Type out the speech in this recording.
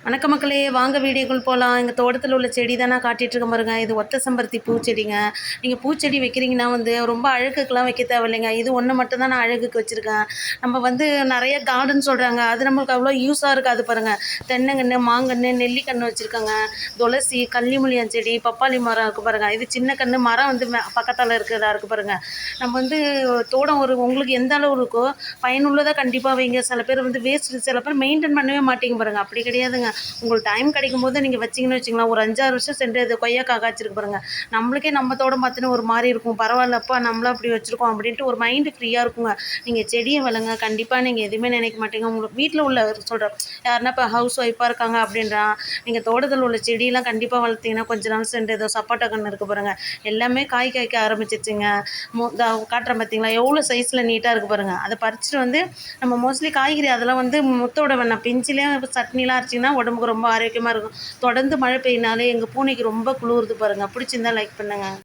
வணக்க மக்களே, வாங்க வீடியோக்குள் போகலாம். எங்கள் தோட்டத்தில் உள்ள செடி தான் நான் காட்டிகிட்ருக்கேன் பாருங்க. இது ஒத்த செம்பருத்தி பூச்செடிங்க. நீங்கள் பூச்செடி வைக்கிறீங்கன்னா ரொம்ப அழகுக்கெலாம் வைக்க தேவையில்லைங்க. இது ஒன்று மட்டும் தான் நான் அழகுக்கு வச்சுருக்கேன். நம்ம நிறைய கார்டன் சொல்கிறாங்க, அது நம்மளுக்கு அவ்வளோ யூஸாக இருக்காது பாருங்கள். தென்னங்கன்று, மாங்கன்று, நெல்லிக்கன்று வச்சுருக்கேங்க. துளசி, கள்ளிமுளியான் செடி, பப்பாளி மரம் இருக்குது பாருங்கள். இது சின்ன கன்று மரம் பக்கத்தில் இருக்கிறதா இருக்குது பாருங்கள். நம்ம தோட்டம் உங்களுக்கு எந்த அளவு இருக்கோ பயனுள்ளதாக கண்டிப்பாக வைங்க. சில பேர் வேஸ்ட், சில பேர் மெயின்டைன் பண்ணவே மாட்டேங்க பாருங்கள். அப்படி கிடையாதுங்க. உங்களுக்கு டைம் கிடைக்கும் போது நீங்கள் வச்சிங்கன்னு வச்சிங்களேன், ஒரு 5-6 வருஷம் சென்று அது கொய்யாக்காய் காய்ச்சிருக்கு பாருங்கள். நம்மளுக்கே நம்ம தோட்டம் பார்த்துன்னு ஒரு மாதிரி இருக்கும். பரவாயில்லப்பா, நம்மளும் அப்படி வச்சுருக்கோம் அப்படின்ட்டு ஒரு மைண்டு ஃப்ரீயாக இருக்குங்க. நீங்கள் செடியை வளங்க, கண்டிப்பாக நீங்கள் எதுவுமே நினைக்க மாட்டீங்க. உங்களுக்கு வீட்டில் உள்ள சொல்கிறேன், யாருன்னா இப்போ ஹவுஸ் ஒய்ஃபாக இருக்காங்க அப்படின்றா, நீங்கள் தோட்டத்தில் உள்ள செடியெல்லாம் கண்டிப்பாக வளர்த்தீங்கன்னா கொஞ்ச நாள் சென்று ஏதோ சப்போட்டா கன்று இருக்குது பாருங்கள், எல்லாமே காய் காய்க்க ஆரம்பிச்சிச்சுங்க. காட்டுறேன் பார்த்தீங்களா, எவ்வளோ சைஸில் நீட்டாக இருக்குது பாருங்கள். அதை பறிச்சுட்டு நம்ம மோஸ்ட்லி காய்கறி அதெல்லாம் முத்தோட வேணாம், பிஞ்சிலே சட்னிலாம் அரைச்சிங்கன்னா உடம்புக்கு ரொம்ப ஆரோக்கியமாக இருக்கும். தொடர்ந்து மழை பெய்யினாலே எங்கள் பூனைக்கு ரொம்ப குளிருது பாருங்கள். பிடிச்சிருந்தா லைக் பண்ணுங்கள்.